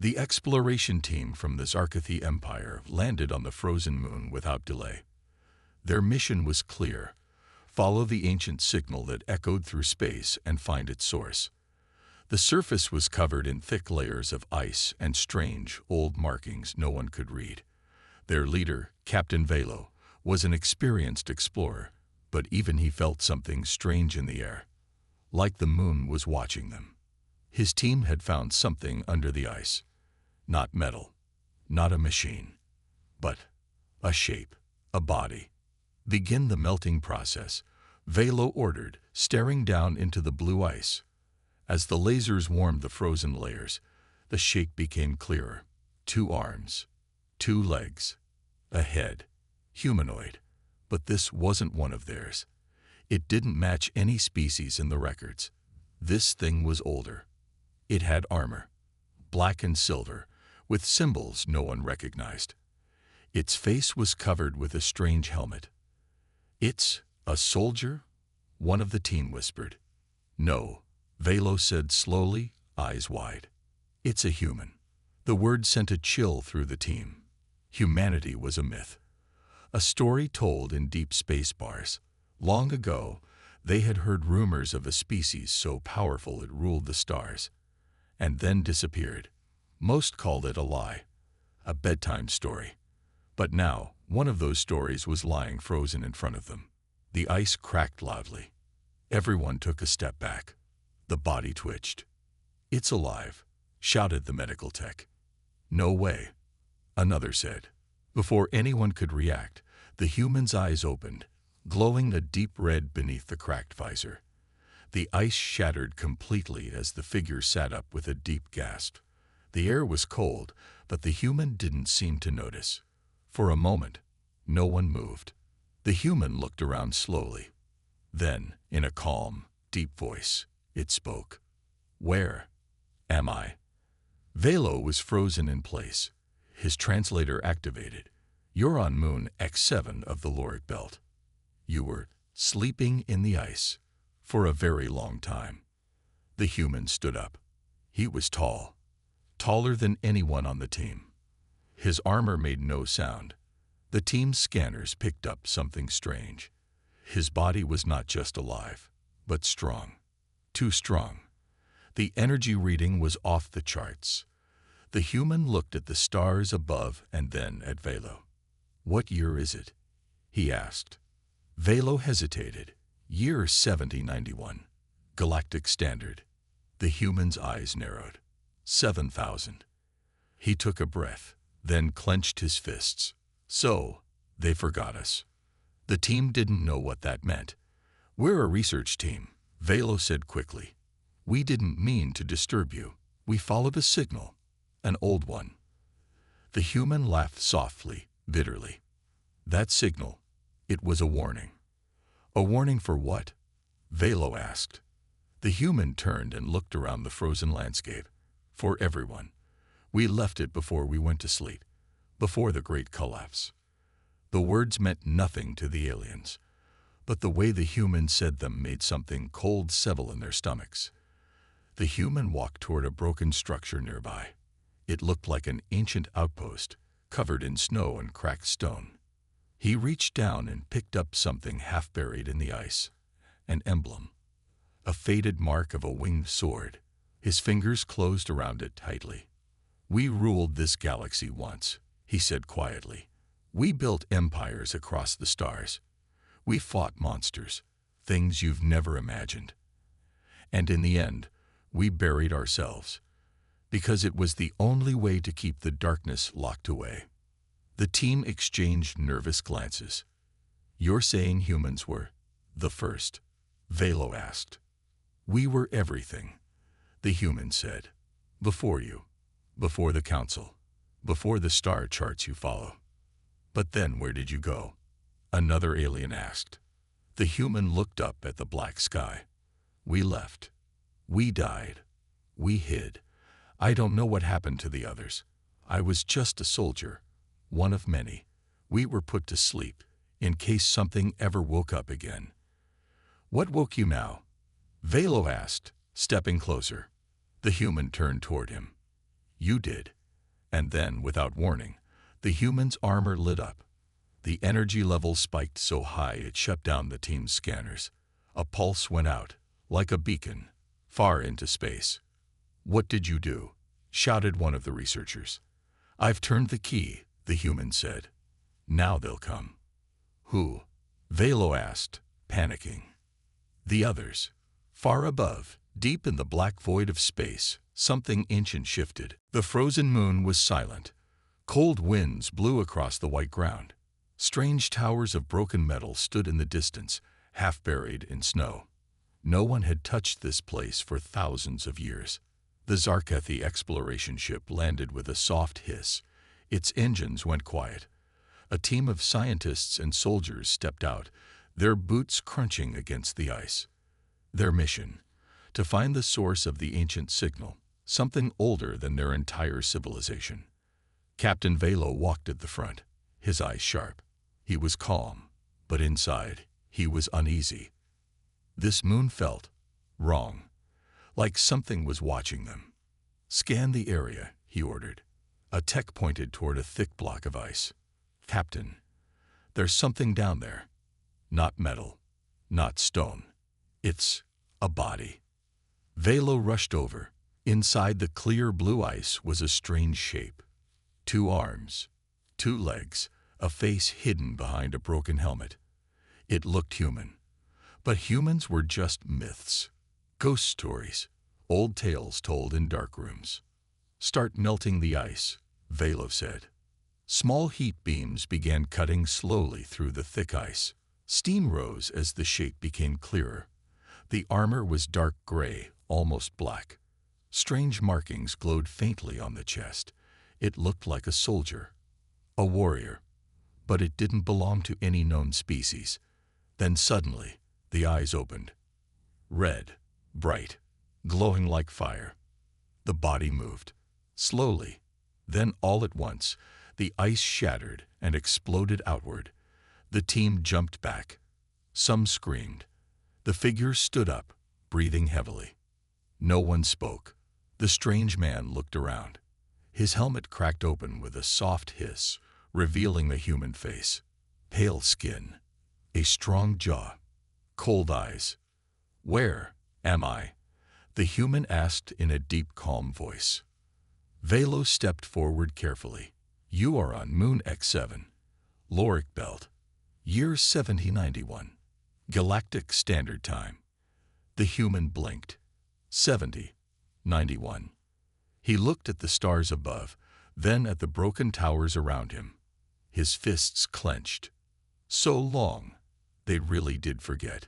The exploration team from the Zarkathi Empire landed on the frozen moon without delay. Their mission was clear: follow the ancient signal that echoed through space and find its source. The surface was covered in thick layers of ice and strange, old markings no one could read. Their leader, Captain Velo, was an experienced explorer, but even he felt something strange in the air, like the moon was watching them. His team had found something under the ice. Not metal, not a machine, but a shape, a body. Begin the melting process, Velo ordered, staring down into the blue ice. As the lasers warmed the frozen layers, the shape became clearer. 2 arms, 2 legs, a head, humanoid. But this wasn't one of theirs. It didn't match any species in the records. This thing was older. It had armor, black and silver, with symbols no one recognized. Its face was covered with a strange helmet. "It's a soldier?" one of the team whispered. "No," Velo said slowly, eyes wide. "It's a human." The word sent a chill through the team. Humanity was a myth, a story told in deep space bars. Long ago, they had heard rumors of a species so powerful it ruled the stars, and then disappeared. Most called it a lie, a bedtime story. But now, one of those stories was lying frozen in front of them. The ice cracked loudly. Everyone took a step back. The body twitched. "It's alive," shouted the medical tech. "No way," another said. Before anyone could react, the human's eyes opened, glowing a deep red beneath the cracked visor. The ice shattered completely as the figure sat up with a deep gasp. The air was cold, but the human didn't seem to notice. For a moment, no one moved. The human looked around slowly. Then, in a calm, deep voice, it spoke. "Where am I?" Velo was frozen in place. His translator activated. "You're on Moon X7 of the Lorik Belt. You were sleeping in the ice for a very long time." The human stood up. He was tall, taller than anyone on the team. His armor made no sound. The team's scanners picked up something strange. His body was not just alive, but strong. Too strong. The energy reading was off the charts. The human looked at the stars above and then at Velo. "What year is it?" he asked. Velo hesitated. "Year 7091. Galactic Standard." The human's eyes narrowed. 7,000. He took a breath, then clenched his fists. "So, they forgot us." The team didn't know what that meant. "We're a research team," Velo said quickly. "We didn't mean to disturb you. We followed a signal, an old one." The human laughed softly, bitterly. "That signal, it was a warning." "A warning for what?" Velo asked. The human turned and looked around the frozen landscape. "For everyone. We left it before we went to sleep, before the great collapse." The words meant nothing to the aliens, but the way the human said them made something cold settle in their stomachs. The human walked toward a broken structure nearby. It looked like an ancient outpost, covered in snow and cracked stone. He reached down and picked up something half buried in the ice. An emblem. A faded mark of a winged sword. His fingers closed around it tightly. "We ruled this galaxy once," he said quietly. "We built empires across the stars. We fought monsters, things you've never imagined. And in the end, we buried ourselves, because it was the only way to keep the darkness locked away." The team exchanged nervous glances. "You're saying humans were the first?" Velo asked. "We were everything," the human said. "Before you, before the council, before the star charts you follow." "But then where did you go?" another alien asked. The human looked up at the black sky. "We left. We died. We hid. I don't know what happened to the others. I was just a soldier, one of many. We were put to sleep, in case something ever woke up again." "What woke you now?" Velo asked, stepping closer. The human turned toward him. You did. And then, without warning, the human's armor lit up. The energy level spiked so high it shut down the team's scanners. A pulse went out, like a beacon, far into space. "What did you do?" shouted one of the researchers. "I've turned the key," the human said. "Now they'll come." "Who?" Velo asked, panicking. "The others." Far above, deep in the black void of space, something ancient shifted. The frozen moon was silent. Cold winds blew across the white ground. Strange towers of broken metal stood in the distance, half buried in snow. No one had touched this place for thousands of years. The Zarkethi exploration ship landed with a soft hiss. Its engines went quiet. A team of scientists and soldiers stepped out, their boots crunching against the ice. Their mission: to find the source of the ancient signal, something older than their entire civilization. Captain Velo walked at the front, his eyes sharp. He was calm, but inside, he was uneasy. This moon felt wrong, like something was watching them. "Scan the area," he ordered. A tech pointed toward a thick block of ice. "Captain, there's something down there. Not metal, not stone. It's a body." Velo rushed over. Inside the clear blue ice was a strange shape. 2 arms, 2 legs, a face hidden behind a broken helmet. It looked human. But humans were just myths, ghost stories, old tales told in dark rooms. "Start melting the ice," Velo said. Small heat beams began cutting slowly through the thick ice. Steam rose as the shape became clearer. The armor was dark gray, almost black. Strange markings glowed faintly on the chest. It looked like a soldier, a warrior, but it didn't belong to any known species. Then suddenly, the eyes opened. Red, bright, glowing like fire. The body moved, slowly. Then all at once, the ice shattered and exploded outward. The team jumped back. Some screamed. The figure stood up, breathing heavily. No one spoke. The strange man looked around. His helmet cracked open with a soft hiss, revealing the human face. Pale skin, a strong jaw, cold eyes. "Where am I?" the human asked in a deep, calm voice. Velo stepped forward carefully. "You are on Moon X7, Lorik Belt, year 7091, Galactic Standard Time." The human blinked. 7091. He looked at the stars above, then at the broken towers around him. His fists clenched. So long, they really did forget.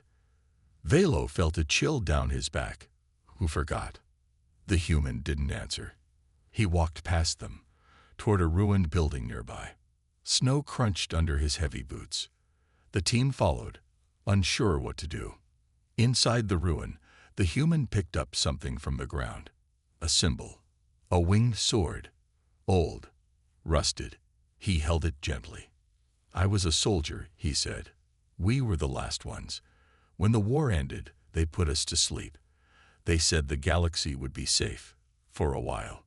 Velo felt a chill down his back. Who forgot? The human didn't answer. He walked past them, toward a ruined building nearby. Snow crunched under his heavy boots. The team followed, unsure what to do. Inside the ruin, the human picked up something from the ground. A symbol. A winged sword. Old. Rusted. He held it gently. "I was a soldier," he said. "We were the last ones. When the war ended, they put us to sleep. They said the galaxy would be safe, for a while."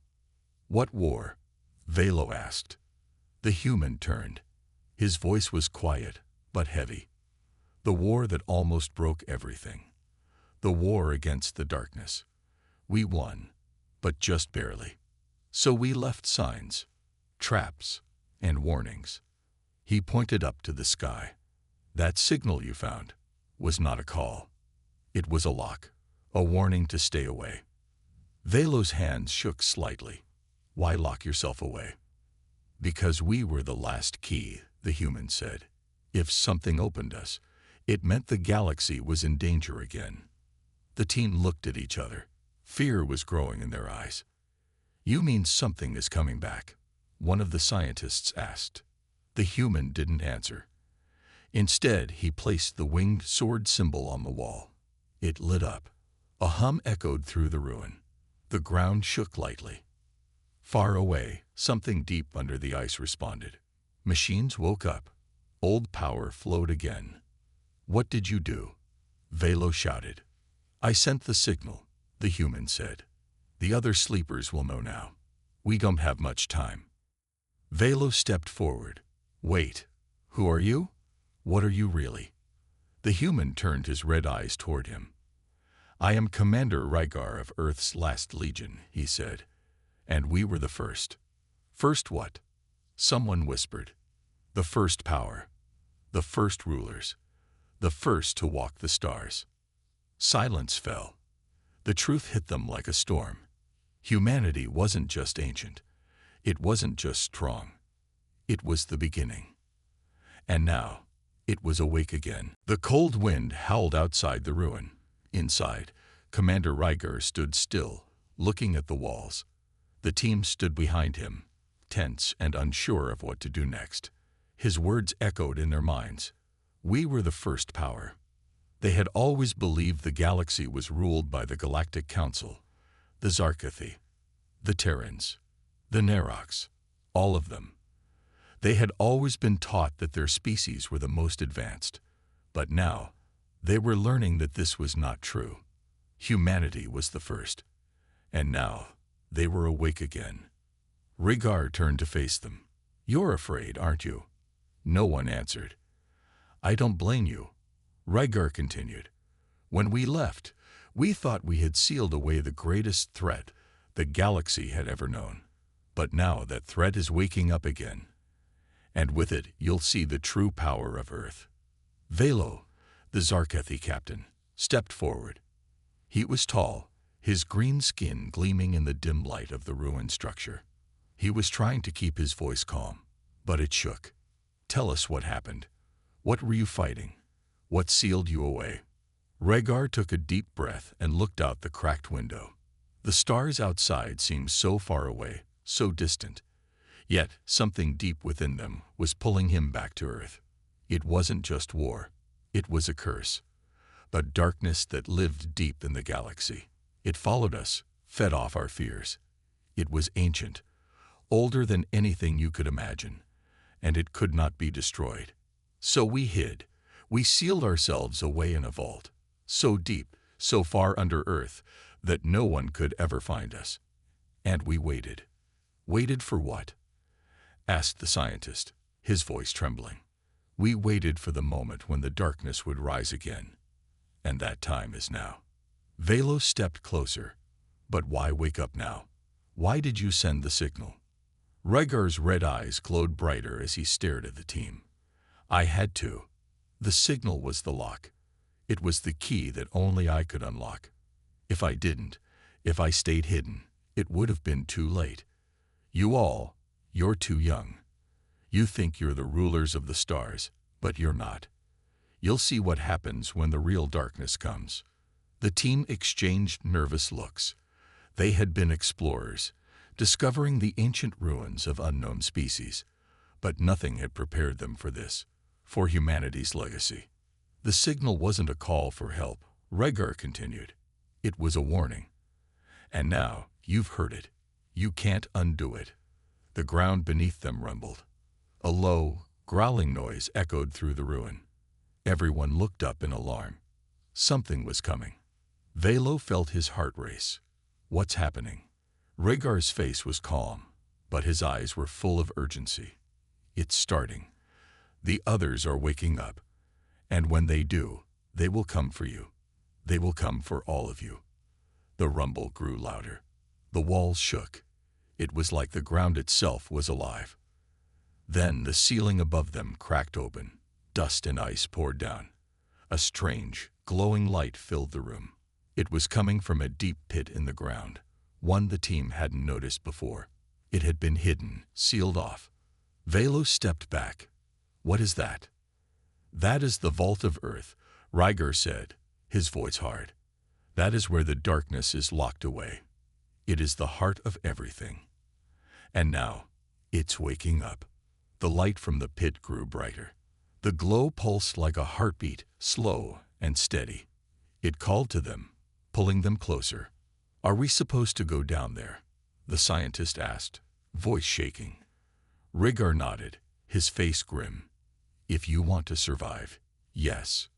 "What war?" Velo asked. The human turned. His voice was quiet, but heavy. "The war that almost broke everything. The war against the darkness. We won, but just barely. So we left signs, traps, and warnings." He pointed up to the sky. "That signal you found was not a call. It was a lock, a warning to stay away." Velo's hands shook slightly. "Why lock yourself away?" "Because we were the last key," the human said. "If something opened us, it meant the galaxy was in danger again." The team looked at each other. Fear was growing in their eyes. "You mean something is coming back?" one of the scientists asked. The human didn't answer. Instead, he placed the winged sword symbol on the wall. It lit up. A hum echoed through the ruin. The ground shook lightly. Far away, something deep under the ice responded. Machines woke up. Old power flowed again. "What did you do?" Velo shouted. "I sent the signal," the human said. "The other sleepers will know now. We don't have much time. Velo stepped forward. Wait, who are you? What are you really? The human turned his red eyes toward him. I am Commander Rygar of Earth's Last Legion, he said. And we were the first. First what? Someone whispered. The first power. The first rulers. The first to walk the stars. Silence fell. The truth hit them like a storm. Humanity wasn't just ancient. It wasn't just strong. It was the beginning. And now, it was awake again. The cold wind howled outside the ruin. Inside, Commander Rygar stood still, looking at the walls. The team stood behind him, tense and unsure of what to do next. His words echoed in their minds. We were the first power. They had always believed the galaxy was ruled by the Galactic Council, the Zarkathi, the Terrans, the Nerox, all of them. They had always been taught that their species were the most advanced, but now they were learning that this was not true. Humanity was the first, and now they were awake again. Rygar turned to face them. You're afraid, aren't you? No one answered. I don't blame you, Rygar continued. When we left, we thought we had sealed away the greatest threat the galaxy had ever known. But now that threat is waking up again. And with it, you'll see the true power of Earth. Velo, the Zarkathi captain, stepped forward. He was tall, his green skin gleaming in the dim light of the ruined structure. He was trying to keep his voice calm, but it shook. Tell us what happened. What were you fighting? What sealed you away? Rygar took a deep breath and looked out the cracked window. The stars outside seemed so far away, so distant. Yet something deep within them was pulling him back to Earth. It wasn't just war. It was a curse. A darkness that lived deep in the galaxy. It followed us, fed off our fears. It was ancient, older than anything you could imagine, and it could not be destroyed. So we hid. We sealed ourselves away in a vault, so deep, so far under Earth, that no one could ever find us. And we waited. Waited for what? Asked the scientist, his voice trembling. We waited for the moment when the darkness would rise again. And that time is now. Velo stepped closer. But why wake up now? Why did you send the signal? Rygar's red eyes glowed brighter as he stared at the team. I had to. The signal was the lock. It was the key that only I could unlock. If I didn't, if I stayed hidden, it would have been too late. You're too young. You think you're the rulers of the stars, but you're not. You'll see what happens when the real darkness comes. The team exchanged nervous looks. They had been explorers, discovering the ancient ruins of unknown species, but nothing had prepared them for this, for humanity's legacy. The signal wasn't a call for help, Rygar continued. It was a warning. And now, you've heard it. You can't undo it. The ground beneath them rumbled. A low, growling noise echoed through the ruin. Everyone looked up in alarm. Something was coming. Velo felt his heart race. What's happening? Rygar's face was calm, but his eyes were full of urgency. It's starting. The others are waking up. And when they do, they will come for you. They will come for all of you. The rumble grew louder. The walls shook. It was like the ground itself was alive. Then the ceiling above them cracked open. Dust and ice poured down. A strange, glowing light filled the room. It was coming from a deep pit in the ground, one the team hadn't noticed before. It had been hidden, sealed off. Velo stepped back. What is that? That is the vault of Earth, Rygar said, his voice hard. That is where the darkness is locked away. It is the heart of everything. And now, it's waking up. The light from the pit grew brighter. The glow pulsed like a heartbeat, slow and steady. It called to them, pulling them closer. Are we supposed to go down there? The scientist asked, voice shaking. Rygar nodded, his face grim. If you want to survive, yes.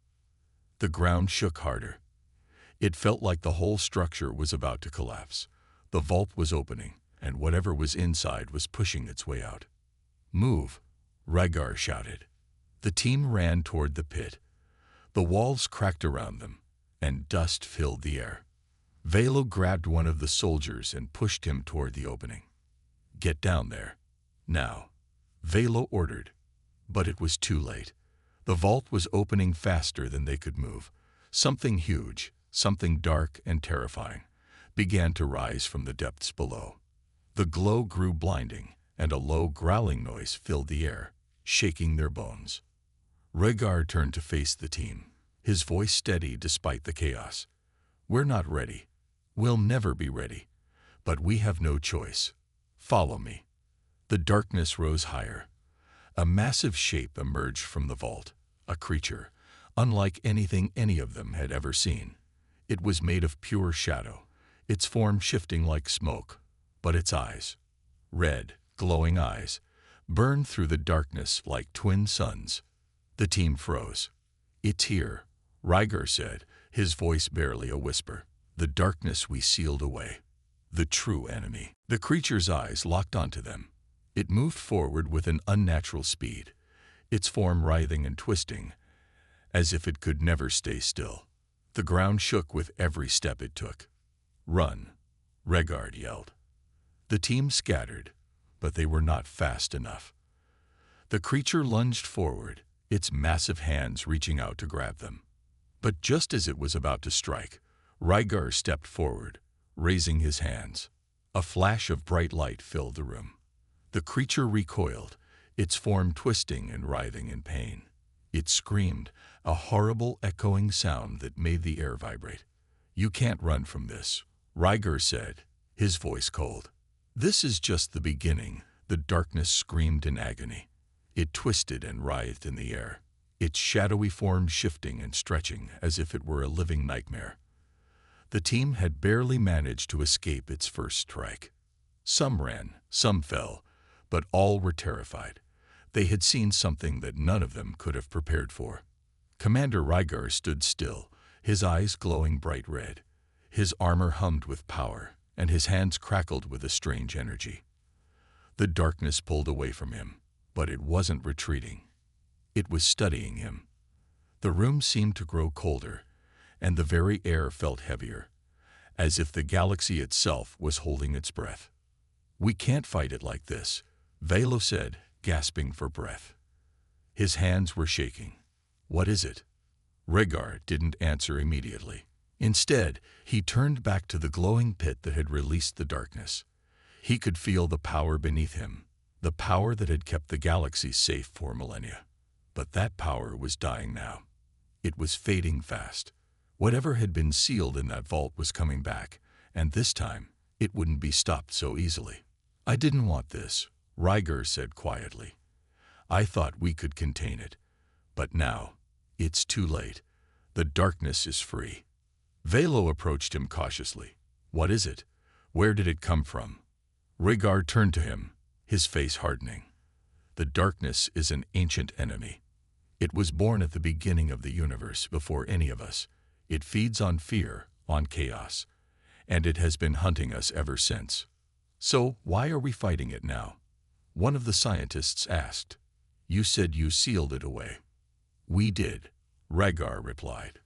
The ground shook harder. It felt like the whole structure was about to collapse. The vault was opening, and whatever was inside was pushing its way out. "Move!" Rhaegar shouted. The team ran toward the pit. The walls cracked around them, and dust filled the air. Velo grabbed one of the soldiers and pushed him toward the opening. "Get down there, now," Velo ordered. But it was too late. The vault was opening faster than they could move. Something huge, something dark and terrifying, began to rise from the depths below. The glow grew blinding, and a low growling noise filled the air, shaking their bones. Rhaegar turned to face the team, his voice steady despite the chaos. "We're not ready. We'll never be ready. But we have no choice. Follow me." The darkness rose higher. A massive shape emerged from the vault, a creature, unlike anything any of them had ever seen. It was made of pure shadow, its form shifting like smoke, but its eyes, red, glowing eyes, burned through the darkness like twin suns. The team froze. "It's here," Rhaegar said, his voice barely a whisper. "The darkness we sealed away. The true enemy." The creature's eyes locked onto them. It moved forward with an unnatural speed, its form writhing and twisting, as if it could never stay still. The ground shook with every step it took. "Run!" Rhaegar yelled. The team scattered, but they were not fast enough. The creature lunged forward, its massive hands reaching out to grab them. But just as it was about to strike, Rhaegar stepped forward, raising his hands. A flash of bright light filled the room. The creature recoiled, its form twisting and writhing in pain. It screamed, a horrible echoing sound that made the air vibrate. "You can't run from this," Rhaegar said, his voice cold. "This is just the beginning," the darkness screamed in agony. It twisted and writhed in the air, its shadowy form shifting and stretching as if it were a living nightmare. The team had barely managed to escape its first strike. Some ran, some fell, but all were terrified. They had seen something that none of them could have prepared for. Commander Rhaegar stood still, his eyes glowing bright red. His armor hummed with power, and his hands crackled with a strange energy. The darkness pulled away from him, but it wasn't retreating. It was studying him. The room seemed to grow colder, and the very air felt heavier, as if the galaxy itself was holding its breath. "We can't fight it like this," Velo said, gasping for breath. His hands were shaking. "What is it?" Rhaegar didn't answer immediately. Instead, he turned back to the glowing pit that had released the darkness. He could feel the power beneath him, the power that had kept the galaxy safe for millennia. But that power was dying now. It was fading fast. Whatever had been sealed in that vault was coming back, and this time, it wouldn't be stopped so easily. "I didn't want this," Rhaegar said quietly. "I thought we could contain it. But now, it's too late. The darkness is free." Velo approached him cautiously. "What is it? Where did it come from?" Rhaegar turned to him, his face hardening. "The darkness is an ancient enemy. It was born at the beginning of the universe before any of us. It feeds on fear, on chaos, and it has been hunting us ever since. So why are we fighting it now?" One of the scientists asked. "You said you sealed it away." "We did," Rhaegar replied.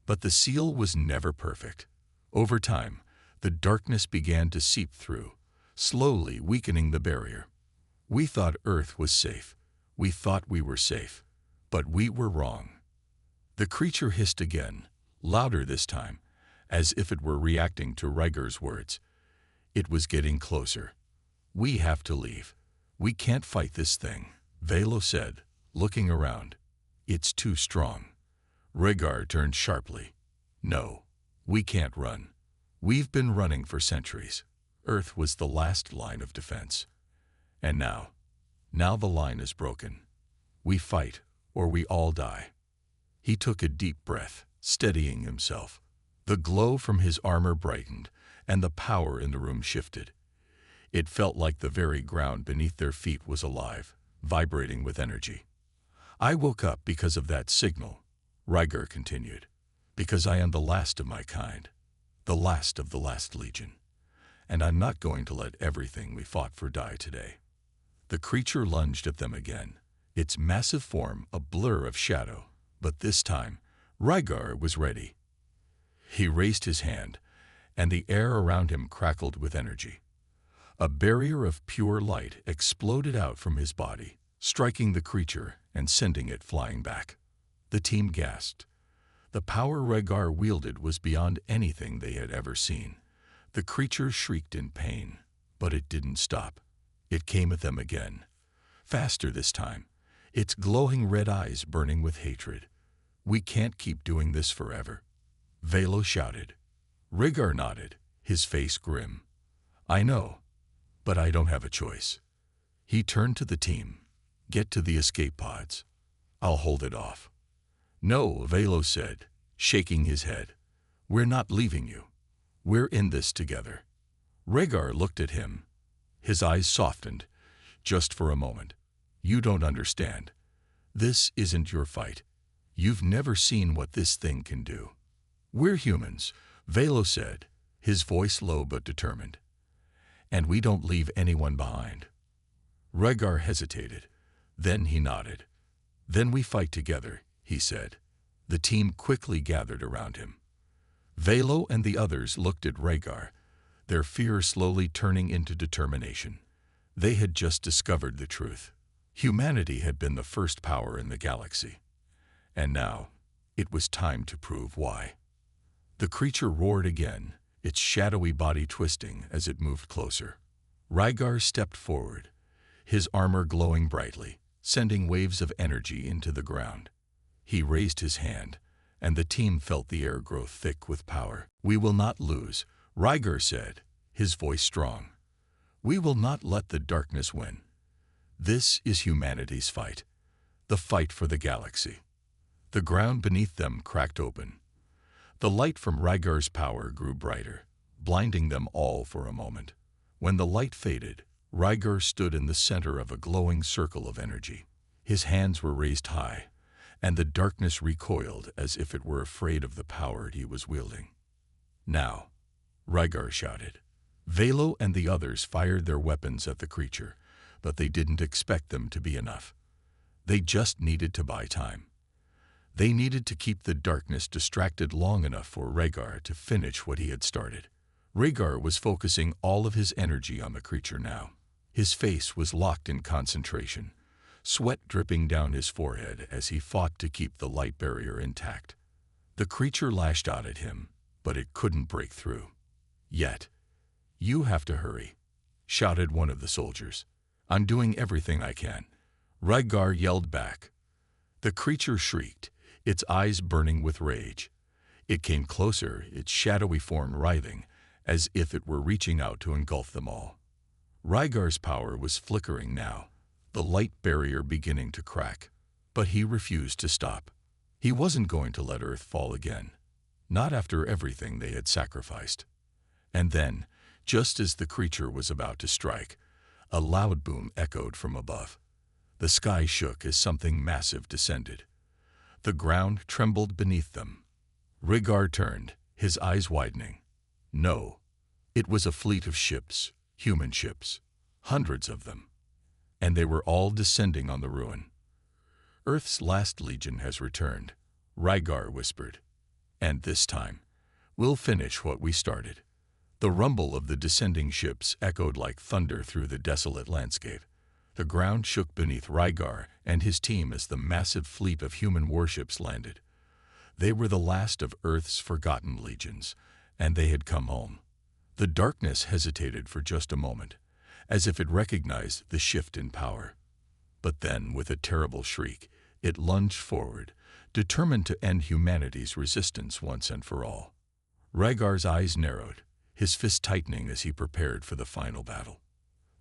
But the seal was never perfect. Over time, the darkness began to seep through, slowly weakening the barrier. We thought Earth was safe. We thought we were safe. But we were wrong. The creature hissed again, louder this time, as if it were reacting to Rhaegar's words. It was getting closer. "We have to leave. We can't fight this thing," Velo said, looking around. "It's too strong." Rhaegar turned sharply. "No, we can't run. We've been running for centuries. Earth was the last line of defense. And now the line is broken. We fight, or we all die." He took a deep breath, steadying himself. The glow from his armor brightened, and the power in the room shifted. It felt like the very ground beneath their feet was alive, vibrating with energy. "I woke up because of that signal," Rhaegar continued, "because I am the last of my kind, the last of the last legion. and I'm not going to let everything we fought for die today." The creature lunged at them again, its massive form a blur of shadow, but this time, Rygar was ready. He raised his hand, and the air around him crackled with energy. A barrier of pure light exploded out from his body, striking the creature and sending it flying back. The team gasped. The power Rygar wielded was beyond anything they had ever seen. The creature shrieked in pain, but it didn't stop. It came at them again, faster this time, its glowing red eyes burning with hatred. "We can't keep doing this forever," Velo shouted. Rygar nodded, his face grim. "I know, but I don't have a choice." He turned to the team. "Get to the escape pods. I'll hold it off." "No," Velo said, shaking his head. "We're not leaving you. We're in this together." Rygar looked at him. His eyes softened, just for a moment. "You don't understand. This isn't your fight. You've never seen what this thing can do." "We're humans," Velo said, his voice low but determined. "And we don't leave anyone behind." Rygar hesitated. Then he nodded. "Then we fight together," he said. The team quickly gathered around him. Velo and the others looked at Rygar, their fear slowly turning into determination. They had just discovered the truth. Humanity had been the first power in the galaxy. And now, it was time to prove why. The creature roared again, its shadowy body twisting as it moved closer. Rygar stepped forward, his armor glowing brightly, sending waves of energy into the ground. He raised his hand, and the team felt the air grow thick with power. "We will not lose," Rygar said, his voice strong. "We will not let the darkness win. This is humanity's fight, the fight for the galaxy." The ground beneath them cracked open. The light from Rygar's power grew brighter, blinding them all for a moment. When the light faded, Rygar stood in the center of a glowing circle of energy. His hands were raised high, and the darkness recoiled as if it were afraid of the power he was wielding. "Now," Rygar shouted. Velo and the others fired their weapons at the creature, but they didn't expect them to be enough. They just needed to buy time. They needed to keep the darkness distracted long enough for Rygar to finish what he had started. Rygar was focusing all of his energy on the creature now. His face was locked in concentration, sweat dripping down his forehead as he fought to keep the light barrier intact. The creature lashed out at him, but it couldn't break through. Yet, "You have to hurry," shouted one of the soldiers. "I'm doing everything I can," Rygar yelled back. The creature shrieked, its eyes burning with rage. It came closer, its shadowy form writhing, as if it were reaching out to engulf them all. Rygar's power was flickering now, the light barrier beginning to crack, but he refused to stop. He wasn't going to let Earth fall again, not after everything they had sacrificed. And then, just as the creature was about to strike, a loud boom echoed from above. The sky shook as something massive descended. The ground trembled beneath them. Rygar turned, his eyes widening. No, it was a fleet of ships, human ships, hundreds of them. And they were all descending on the ruin. "Earth's last legion has returned," Rygar whispered. "And this time, we'll finish what we started." The rumble of the descending ships echoed like thunder through the desolate landscape. The ground shook beneath Rygar and his team as the massive fleet of human warships landed. They were the last of Earth's forgotten legions, and they had come home. The darkness hesitated for just a moment, as if it recognized the shift in power. But then, with a terrible shriek, it lunged forward, determined to end humanity's resistance once and for all. Rygar's eyes narrowed, his fist tightening as he prepared for the final battle.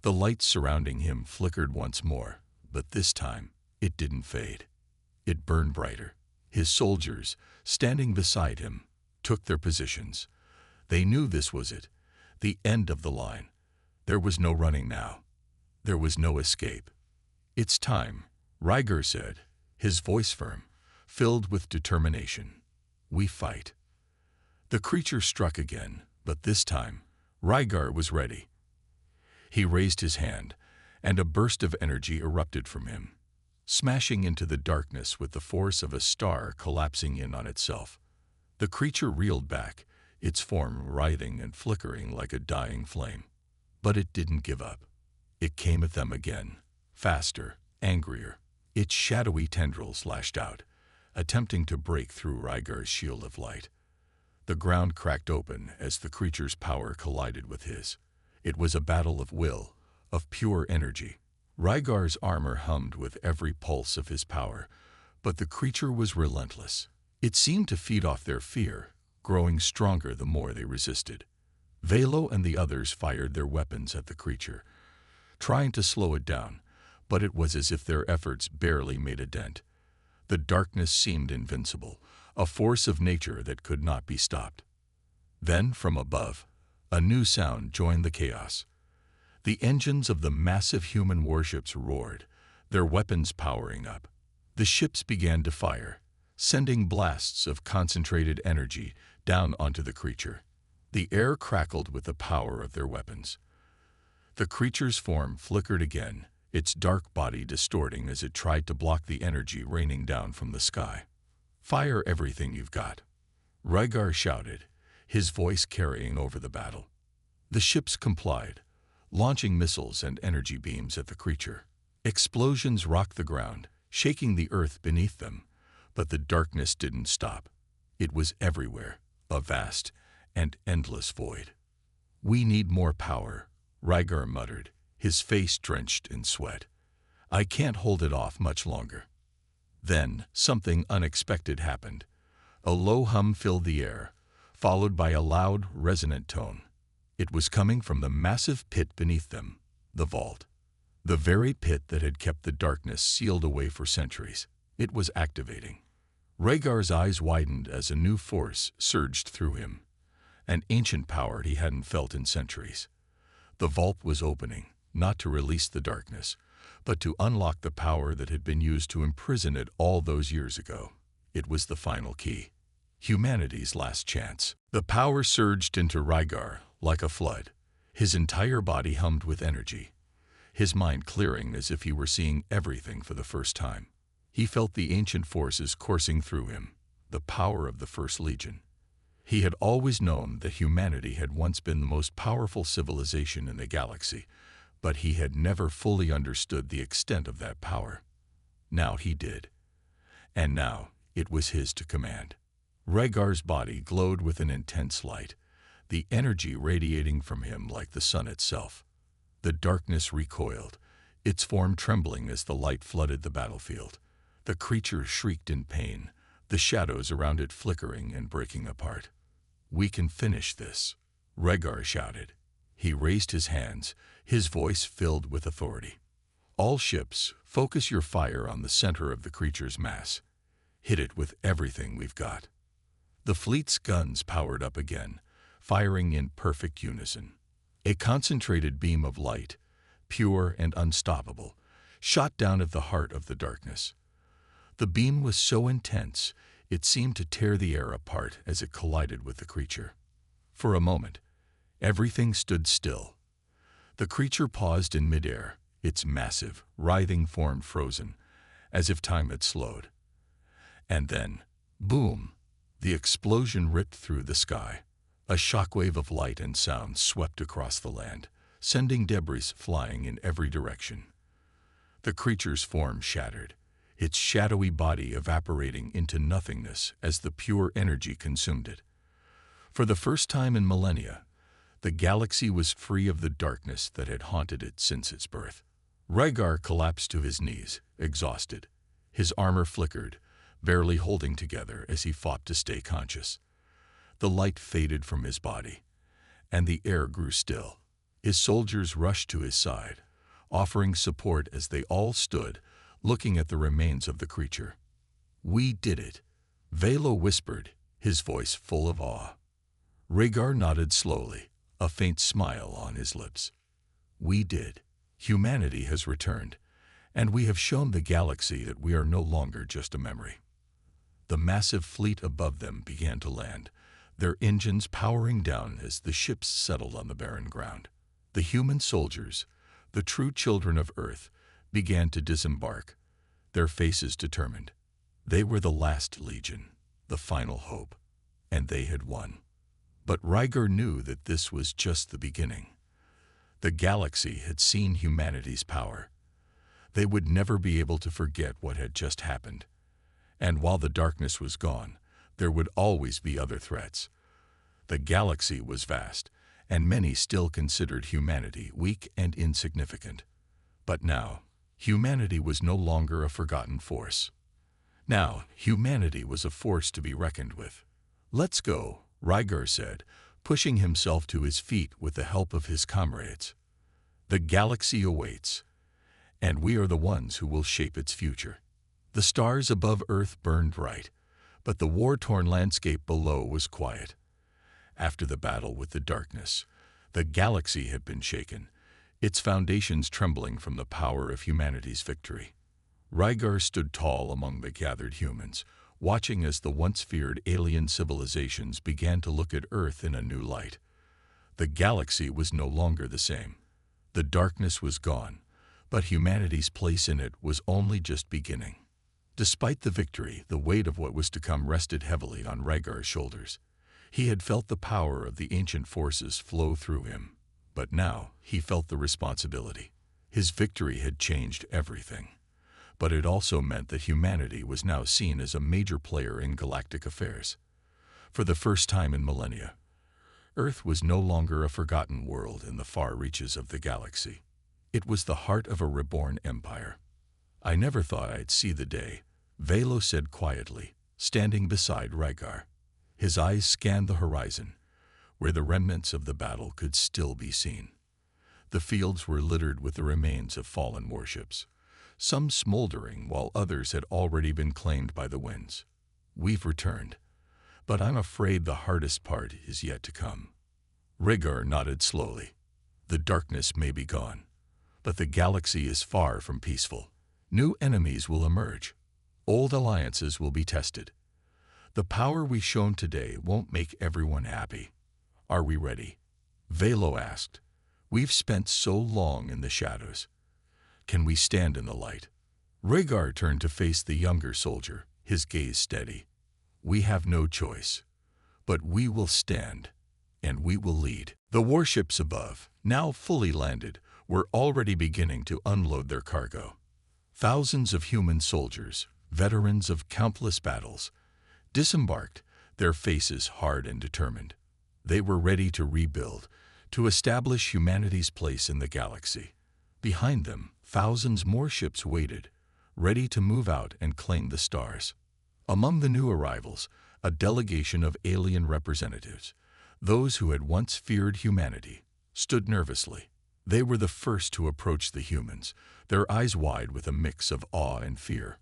The lights surrounding him flickered once more, but this time, it didn't fade. It burned brighter. His soldiers, standing beside him, took their positions. They knew this was it, the end of the line. There was no running now. There was no escape. "It's time," Rygar said, his voice firm, filled with determination. "We fight." The creature struck again, but this time, Rygar was ready. He raised his hand, and a burst of energy erupted from him, smashing into the darkness with the force of a star collapsing in on itself. The creature reeled back, its form writhing and flickering like a dying flame. But it didn't give up. It came at them again, faster, angrier. Its shadowy tendrils lashed out, attempting to break through Rygar's shield of light. The ground cracked open as the creature's power collided with his. It was a battle of will, of pure energy. Rygar's armor hummed with every pulse of his power, but the creature was relentless. It seemed to feed off their fear, growing stronger the more they resisted. Velo and the others fired their weapons at the creature, trying to slow it down, but it was as if their efforts barely made a dent. The darkness seemed invincible, a force of nature that could not be stopped. Then, from above, a new sound joined the chaos. The engines of the massive human warships roared, their weapons powering up. The ships began to fire, sending blasts of concentrated energy down onto the creature. The air crackled with the power of their weapons. The creature's form flickered again, its dark body distorting as it tried to block the energy raining down from the sky. "Fire everything you've got," Rygar shouted, his voice carrying over the battle. The ships complied, launching missiles and energy beams at the creature. Explosions rocked the ground, shaking the earth beneath them, but the darkness didn't stop. It was everywhere, a vast and endless void. "We need more power," Rygar muttered, his face drenched in sweat. "I can't hold it off much longer." Then something unexpected happened. A low hum filled the air, followed by a loud, resonant tone. It was coming from the massive pit beneath them, the vault. The very pit that had kept the darkness sealed away for centuries. It was activating. Rhaegar's eyes widened as a new force surged through him, an ancient power he hadn't felt in centuries. The vault was opening, not to release the darkness, but to unlock the power that had been used to imprison it all those years ago. It was the final key. Humanity's last chance. The power surged into Rhaegar like a flood. His entire body hummed with energy, his mind clearing as if he were seeing everything for the first time. He felt the ancient forces coursing through him, the power of the First Legion. He had always known that humanity had once been the most powerful civilization in the galaxy, but he had never fully understood the extent of that power. Now he did. And now it was his to command. Rhaegar's body glowed with an intense light, the energy radiating from him like the sun itself. The darkness recoiled, its form trembling as the light flooded the battlefield. The creature shrieked in pain, the shadows around it flickering and breaking apart. "We can finish this," Rhaegar shouted. He raised his hands, his voice filled with authority. "All ships, focus your fire on the center of the creature's mass. Hit it with everything we've got." The fleet's guns powered up again, firing in perfect unison. A concentrated beam of light, pure and unstoppable, shot down at the heart of the darkness. The beam was so intense, it seemed to tear the air apart as it collided with the creature. For a moment, everything stood still. The creature paused in midair, its massive, writhing form frozen, as if time had slowed. And then, boom, the explosion ripped through the sky. A shockwave of light and sound swept across the land, sending debris flying in every direction. The creature's form shattered, its shadowy body evaporating into nothingness as the pure energy consumed it. For the first time in millennia, the galaxy was free of the darkness that had haunted it since its birth. Rhaegar collapsed to his knees, exhausted. His armor flickered, barely holding together as he fought to stay conscious. The light faded from his body, and the air grew still. His soldiers rushed to his side, offering support as they all stood, looking at the remains of the creature. "We did it," Velo whispered, his voice full of awe. Rhaegar nodded slowly, a faint smile on his lips. "We did. Humanity has returned, and we have shown the galaxy that we are no longer just a memory." The massive fleet above them began to land, their engines powering down as the ships settled on the barren ground. The human soldiers, the true children of Earth, began to disembark, their faces determined. They were the last legion, the final hope, and they had won. But Rygar knew that this was just the beginning. The galaxy had seen humanity's power. They would never be able to forget what had just happened. And while the darkness was gone, there would always be other threats. The galaxy was vast, and many still considered humanity weak and insignificant. But now, humanity was no longer a forgotten force. Now, humanity was a force to be reckoned with. "Let's go," Rygar said, pushing himself to his feet with the help of his comrades. "The galaxy awaits, and we are the ones who will shape its future." The stars above Earth burned bright, but the war-torn landscape below was quiet. After the battle with the darkness, the galaxy had been shaken, its foundations trembling from the power of humanity's victory. Rygar stood tall among the gathered humans, watching as the once feared alien civilizations began to look at Earth in a new light. The galaxy was no longer the same. The darkness was gone, but humanity's place in it was only just beginning. Despite the victory, the weight of what was to come rested heavily on Rygar's shoulders. He had felt the power of the ancient forces flow through him, but now he felt the responsibility. His victory had changed everything, but it also meant that humanity was now seen as a major player in galactic affairs. For the first time in millennia, Earth was no longer a forgotten world in the far reaches of the galaxy. It was the heart of a reborn empire. "I never thought I'd see the day," Velo said quietly, standing beside Rygar. His eyes scanned the horizon, where the remnants of the battle could still be seen. The fields were littered with the remains of fallen warships, some smoldering while others had already been claimed by the winds. "We've returned, but I'm afraid the hardest part is yet to come." Rygar nodded slowly. "The darkness may be gone, but the galaxy is far from peaceful. New enemies will emerge. Old alliances will be tested. The power we've shown today won't make everyone happy. Are we ready?" Velo asked. "We've spent so long in the shadows. Can we stand in the light?" Rygar turned to face the younger soldier, his gaze steady. "We have no choice, but we will stand, and we will lead." The warships above, now fully landed, were already beginning to unload their cargo. Thousands of human soldiers, veterans of countless battles, disembarked, their faces hard and determined. They were ready to rebuild, to establish humanity's place in the galaxy. Behind them, thousands more ships waited, ready to move out and claim the stars. Among the new arrivals, a delegation of alien representatives, those who had once feared humanity, stood nervously. They were the first to approach the humans, their eyes wide with a mix of awe and fear.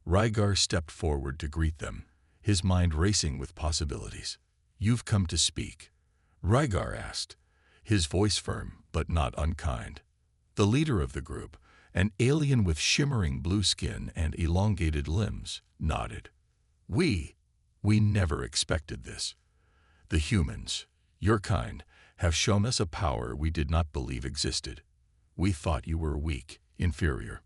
Rygar stepped forward to greet them, his mind racing with possibilities. "You've come to speak?" Rygar asked, his voice firm but not unkind. The leader of the group, an alien with shimmering blue skin and elongated limbs, nodded. We never expected this. The humans, your kind, have shown us a power we did not believe existed. We thought you were weak, inferior.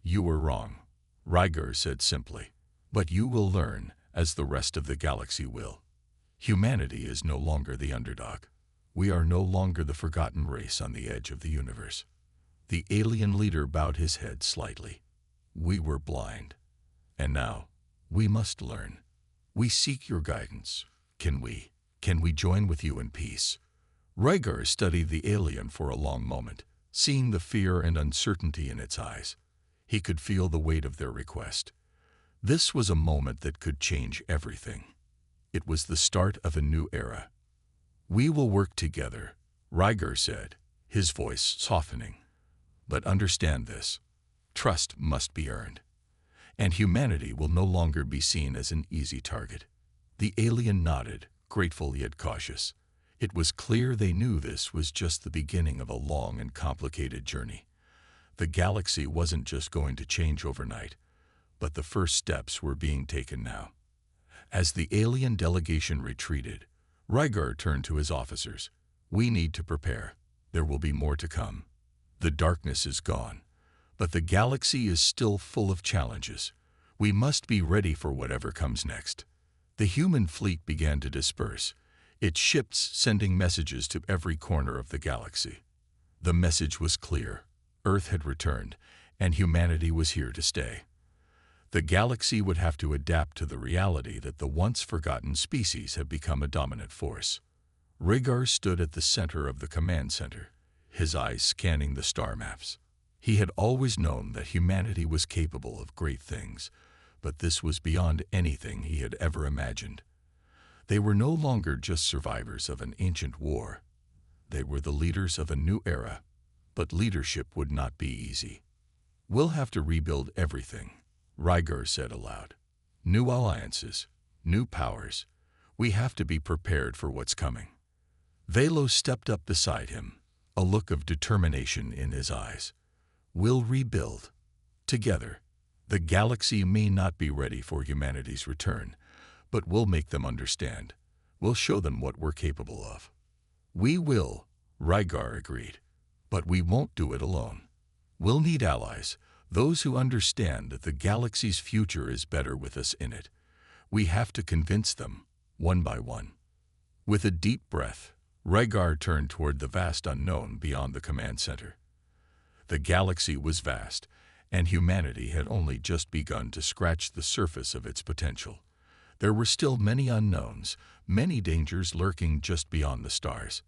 You were wrong," Rygar said simply. "But you will learn, as the rest of the galaxy will. Humanity is no longer the underdog. We are no longer the forgotten race on the edge of the universe." The alien leader bowed his head slightly. "We were blind, and now we must learn. We seek your guidance. Can we join with you in peace?" Rygar studied the alien for a long moment, seeing the fear and uncertainty in its eyes. He could feel the weight of their request. This was a moment that could change everything. It was the start of a new era. "We will work together," Rygar said, his voice softening. "But understand this. Trust must be earned, and humanity will no longer be seen as an easy target." The alien nodded, grateful yet cautious. It was clear they knew this was just the beginning of a long and complicated journey. The galaxy wasn't just going to change overnight, but the first steps were being taken now. As the alien delegation retreated, Rygar turned to his officers. We need to prepare. There will be more to come. The darkness is gone, but the galaxy is still full of challenges. We must be ready for whatever comes next. The human fleet began to disperse, its ships sending messages to every corner of the galaxy. The message was clear. Earth had returned, and humanity was here to stay. The galaxy would have to adapt to the reality that the once-forgotten species had become a dominant force. Rhaegar stood at the center of the command center, his eyes scanning the star maps. He had always known that humanity was capable of great things, but this was beyond anything he had ever imagined. They were no longer just survivors of an ancient war. They were the leaders of a new era, but leadership would not be easy. We'll have to rebuild everything, Rhaegar said aloud. New alliances, new powers. We have to be prepared for what's coming. Valos stepped up beside him, a look of determination in his eyes. We'll rebuild. Together. The galaxy may not be ready for humanity's return, but we'll make them understand. We'll show them what we're capable of. We will, Rhaegar agreed. But we won't do it alone. We'll need allies, those who understand that the galaxy's future is better with us in it. We have to convince them, one by one. With a deep breath, Rhaegar turned toward the vast unknown beyond the command center. The galaxy was vast, and humanity had only just begun to scratch the surface of its potential. There were still many unknowns, many dangers lurking just beyond the stars.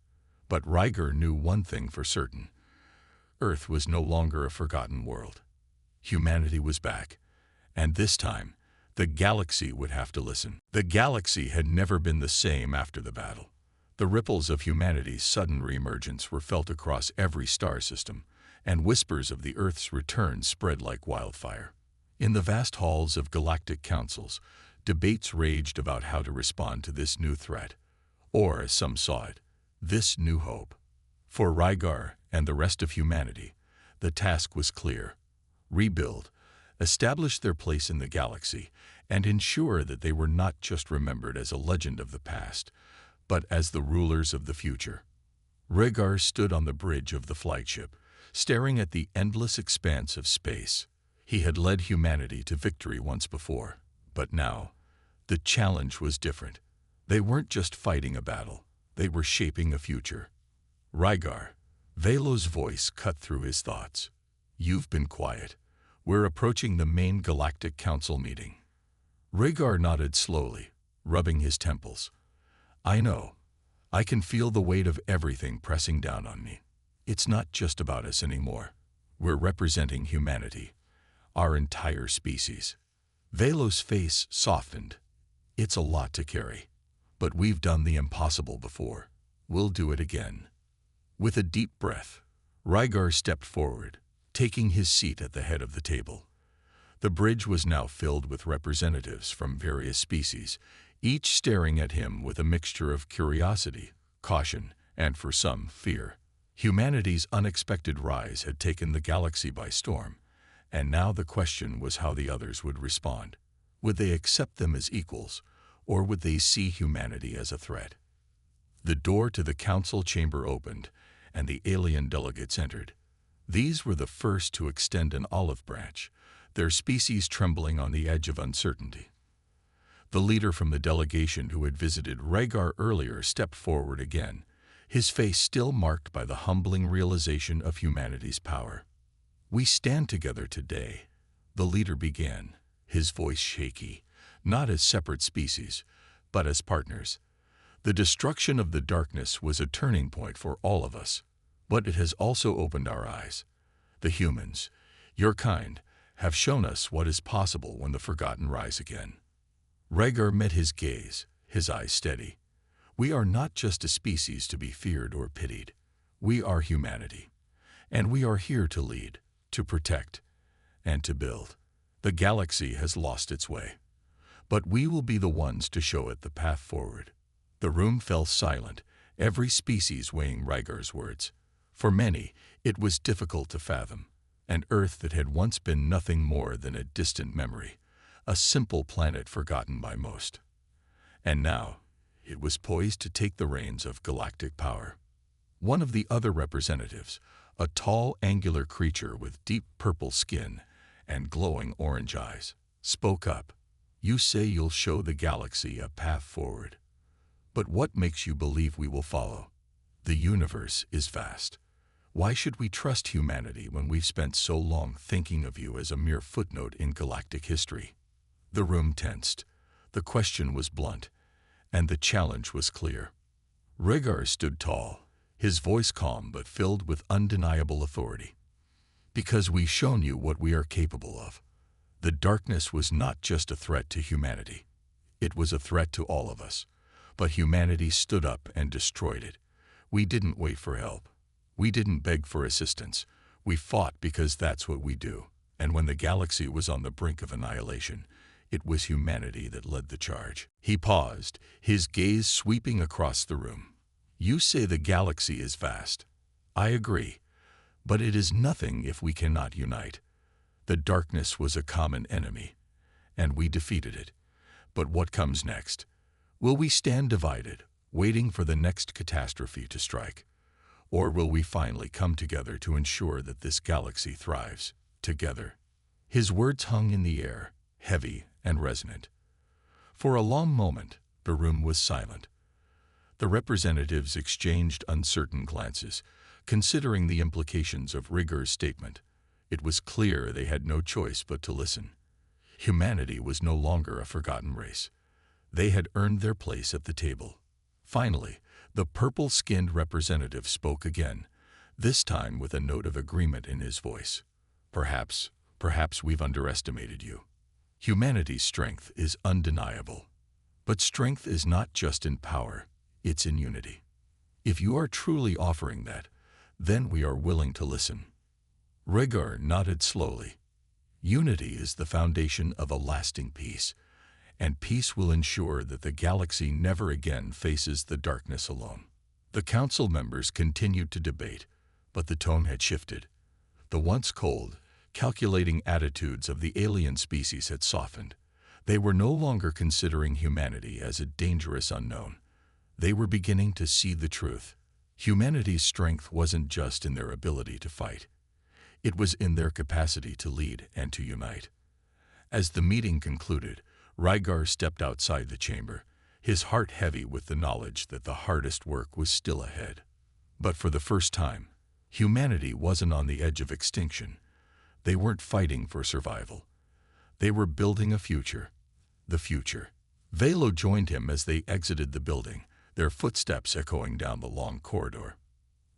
But Rhaegar knew one thing for certain. Earth was no longer a forgotten world. Humanity was back, and this time, the galaxy would have to listen. The galaxy had never been the same after the battle. The ripples of humanity's sudden reemergence were felt across every star system, and whispers of the Earth's return spread like wildfire. In the vast halls of galactic councils, debates raged about how to respond to this new threat, or, as some saw it, this new hope. For Rhaegar and the rest of humanity, the task was clear. Rebuild, establish their place in the galaxy, and ensure that they were not just remembered as a legend of the past, but as the rulers of the future. Rhaegar stood on the bridge of the flagship, staring at the endless expanse of space. He had led humanity to victory once before, but now, the challenge was different. They weren't just fighting a battle, they were shaping a future. Rhaegar, Valos' voice cut through his thoughts. You've been quiet. We're approaching the main Galactic Council meeting. Rhaegar nodded slowly, rubbing his temples. I know. I can feel the weight of everything pressing down on me. It's not just about us anymore. We're representing humanity, our entire species. Valos' face softened. It's a lot to carry, but we've done the impossible before. We'll do it again. With a deep breath, Rhaegar stepped forward, taking his seat at the head of the table. The bridge was now filled with representatives from various species, each staring at him with a mixture of curiosity, caution, and for some, fear. Humanity's unexpected rise had taken the galaxy by storm, and now the question was how the others would respond. Would they accept them as equals, or would they see humanity as a threat? The door to the council chamber opened, and the alien delegates entered. These were the first to extend an olive branch, their species trembling on the edge of uncertainty. The leader from the delegation who had visited Rhaegar earlier stepped forward again, his face still marked by the humbling realization of humanity's power. We stand together today, the leader began, his voice shaky, not as separate species, but as partners. The destruction of the darkness was a turning point for all of us, but it has also opened our eyes. The humans, your kind, have shown us what is possible when the forgotten rise again. Rhaegar met his gaze, his eyes steady. We are not just a species to be feared or pitied. We are humanity, and we are here to lead, to protect, and to build. The galaxy has lost its way, but we will be the ones to show it the path forward. The room fell silent, every species weighing Rhaegar's words. For many, it was difficult to fathom. An Earth that had once been nothing more than a distant memory, a simple planet forgotten by most. And now, It was poised to take the reins of galactic power. One of the other representatives, a tall, angular creature with deep purple skin and glowing orange eyes, spoke up. "You say you'll show the galaxy a path forward. But what makes you believe we will follow? The universe is vast. Why should we trust humanity when we've spent so long thinking of you as a mere footnote in galactic history?" The room tensed. The question was blunt, and the challenge was clear. Rhaegar stood tall, his voice calm but filled with undeniable authority. "Because we've shown you what we are capable of. The darkness was not just a threat to humanity. It was a threat to all of us. But humanity stood up and destroyed it. We didn't wait for help. We didn't beg for assistance. We fought because that's what we do. And when the galaxy was on the brink of annihilation, it was humanity that led the charge." He paused, his gaze sweeping across the room. "You say the galaxy is vast. I agree. But it is nothing if we cannot unite. The darkness was a common enemy, and we defeated it. But what comes next? Will we stand divided, waiting for the next catastrophe to strike? Or will we finally come together to ensure that this galaxy thrives, together?" His words hung in the air, heavy and resonant. For a long moment, the room was silent. The representatives exchanged uncertain glances, considering the implications of Rhaegar's statement. It was clear they had no choice but to listen. Humanity was no longer a forgotten race. They had earned their place at the table. Finally, the purple-skinned representative spoke again, this time with a note of agreement in his voice. Perhaps we've underestimated you. Humanity's strength is undeniable. But strength is not just in power, it's in unity. If you are truly offering that, then we are willing to listen." Rhaegar nodded slowly. "Unity is the foundation of a lasting peace, and peace will ensure that the galaxy never again faces the darkness alone." The council members continued to debate, but the tone had shifted. The once cold, calculating attitudes of the alien species had softened. They were no longer considering humanity as a dangerous unknown. They were beginning to see the truth. Humanity's strength wasn't just in their ability to fight. It was in their capacity to lead and to unite. As the meeting concluded, Rhaegar stepped outside the chamber, his heart heavy with the knowledge that the hardest work was still ahead. But for the first time, humanity wasn't on the edge of extinction. They weren't fighting for survival. They were building a future. The future. Velo joined him as they exited the building, their footsteps echoing down the long corridor.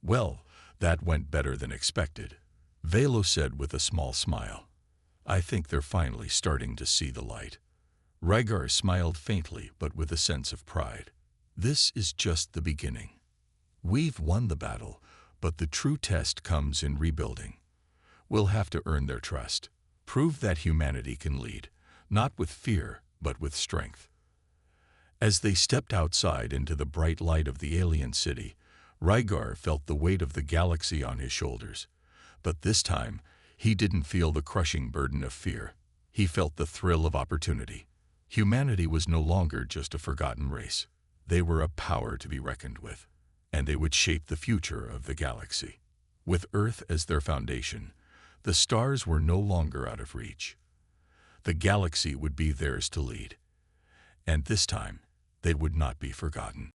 "Well, that went better than expected," Velo said with a small smile. "I think they're finally starting to see the light." Rhaegar smiled faintly but with a sense of pride. "This is just the beginning. We've won the battle, but the true test comes in rebuilding. We'll have to earn their trust, prove that humanity can lead, not with fear, but with strength." As they stepped outside into the bright light of the alien city, Rhaegar felt the weight of the galaxy on his shoulders. But this time, he didn't feel the crushing burden of fear. He felt the thrill of opportunity. Humanity was no longer just a forgotten race. They were a power to be reckoned with, and they would shape the future of the galaxy. With Earth as their foundation, the stars were no longer out of reach. The galaxy would be theirs to lead, and this time, they would not be forgotten.